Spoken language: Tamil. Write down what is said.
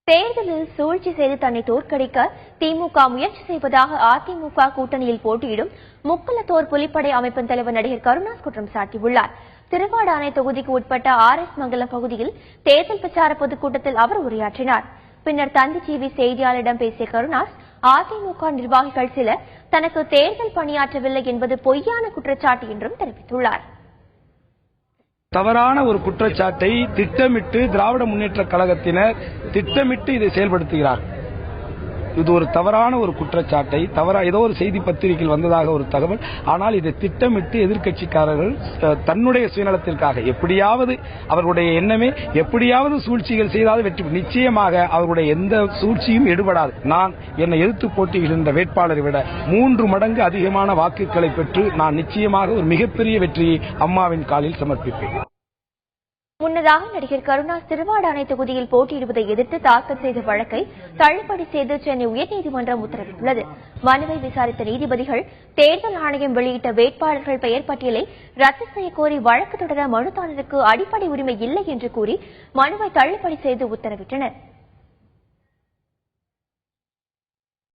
தேர்தலில் சூழ்ச்சி செய்து தன்னை தோற்கடிக்க திமுக முயற்சி செய்வதாக அதிமுக கூட்டணியில் போட்டியிடும் முக்குளத்தோர் புலிப்படை அமைப்பின் தலைவர் நடிகர் கருணாஸ் குற்றம் சாட்டியுள்ளார். திருவாடானை தொகுதிக்கு உட்பட்ட RS மங்கலம் பகுதியில் தேர்தல் பிரச்சார பொதுக்கூட்டத்தில் அவர் உரையாற்றினார். பின்னர் தந்தி டிவி செய்தியாளரிடம் பேசிய கருணாஸ், அதிமுக நிர்வாகிகள் சிலர் தனக்கு தேர்தல் பணியாற்றவில்லை என்பது பொய்யான குற்றச்சாட்டு என்றும் தெரிவித்துள்ளார். தவறான ஒரு குற்றச்சாட்டை திட்டமிட்டு திராவிட முன்னேற்ற கழகத்தினர் திட்டமிட்டு இதை செயல்படுத்துகிறார். இது ஒரு தவறான ஒரு குற்றச்சாட்டை ஏதோ ஒரு செய்தி பத்திரிகையில் வந்ததாக ஒரு தகவல். ஆனால் இதை திட்டமிட்டு எதிர்க்கட்சிக்காரர்கள் தன்னுடைய சுயநலத்திற்காக எப்படியாவது அவர்களுடைய எண்ணமே எப்படியாவது சூழ்ச்சிகள் செய்தால் வெற்றி. நிச்சயமாக அவர்களுடைய எந்த சூழ்ச்சியும் எடுபடாது. நான் என்னை எதிர்த்து போட்டியிடுகின்ற வேட்பாளரை விட 3 மடங்கு அதிகமான வாக்குகளை பெற்று நான் நிச்சயமாக ஒரு மிகப்பெரிய வெற்றியை அம்மாவின் காலில் சமர்ப்பிப்பேன். முன்னதாக நடிகர் கருணாஸ் திருவாடானை தொகுதியில் போட்டியிடுவதை எதிர்த்து தாக்கல் செய்த வழக்கை தள்ளுபடி செய்து சென்னை உயர்நீதிமன்றம் உத்தரவிட்டுள்ளது. மனுவை விசாரித்த நீதிபதிகள் தேர்தல் ஆணையம் வெளியிட்ட வேட்பாளர்கள் பெயர் பட்டியலை ரத்து செய்யக்கோரி வழக்கு தொடர மனுதாரருக்கு அடிப்படை உரிமை இல்லை என்று கூறி மனுவை தள்ளுபடி செய்து உத்தரவிட்டனர்.